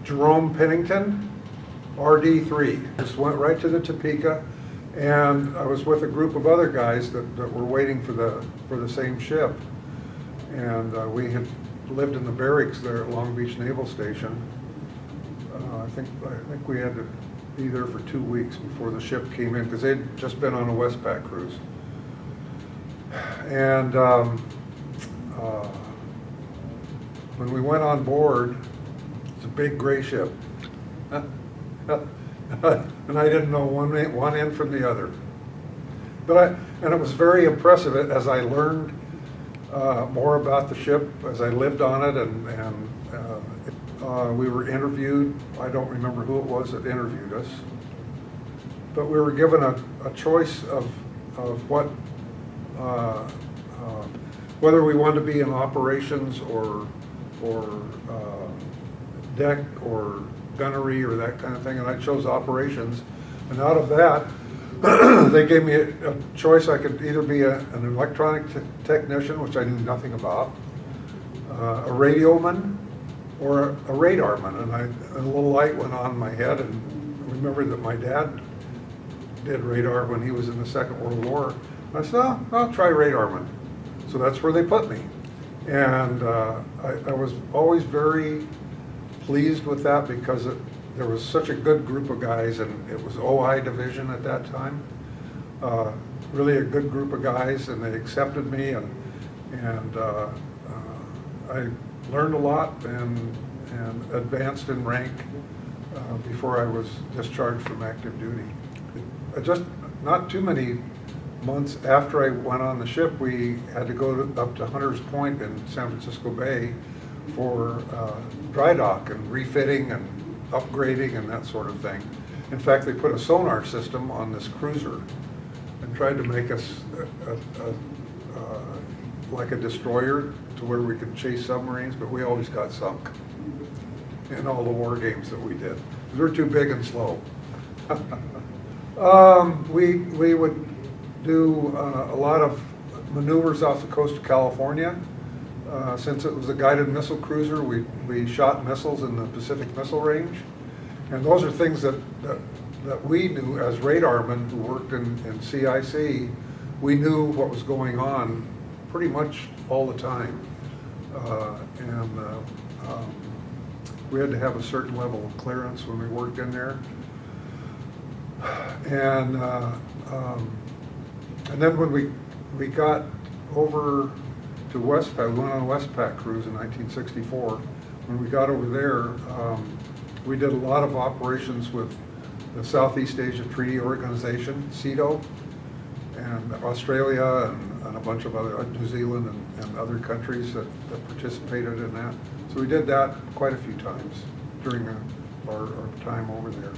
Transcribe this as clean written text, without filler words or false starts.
Jerome Pennington, RD3. Just went right to the Topeka, and I was with a group of other guys that were waiting for the same ship. And we had lived in the barracks there at Long Beach Naval Station. I think we had to be there for 2 weeks before the ship came in, because they'd just been on a Westpac cruise. And when we went on board, it's a big gray ship. And I didn't know one end from the other. And it was very impressive as I learned more about the ship, as I lived on it, and we were interviewed. I don't remember who it was that interviewed us, but we were given a choice of what, whether we wanted to be in operations or deck or gunnery or that kind of thing, and I chose operations. And out of that, they gave me a choice. I could either be an electronic technician, which I knew nothing about, a radioman, or a radarman. And a little light went on in my head, and I remembered that my dad did radar when he was in the Second World War. And I said, oh, I'll try radarman. So that's where they put me. And I was always very pleased with that, because there was such a good group of guys, and it was OI division at that time. Really a good group of guys, and they accepted me, and I learned a lot and advanced in rank before I was discharged from active duty. Just not too many months after I went on the ship, we had to go up to Hunter's Point in San Francisco Bay for dry dock and refitting and upgrading and that sort of thing. In fact, they put a sonar system on this cruiser and tried to make us like a destroyer, to where we could chase submarines, but we always got sunk in all the war games that we did. We were too big and slow. We would do a lot of maneuvers off the coast of California. Since it was a guided missile cruiser, we shot missiles in the Pacific Missile Range. And those are things that we knew as radarmen who worked in CIC. We knew what was going on pretty much all the time. We had to have a certain level of clearance when we worked in there. And then when we got over to Westpac, we went on a Westpac cruise in 1964. When we got over there, we did a lot of operations with the Southeast Asia Treaty Organization, CETO, and Australia, and a bunch of other, New Zealand and other countries that participated in that. So we did that quite a few times during our time over there.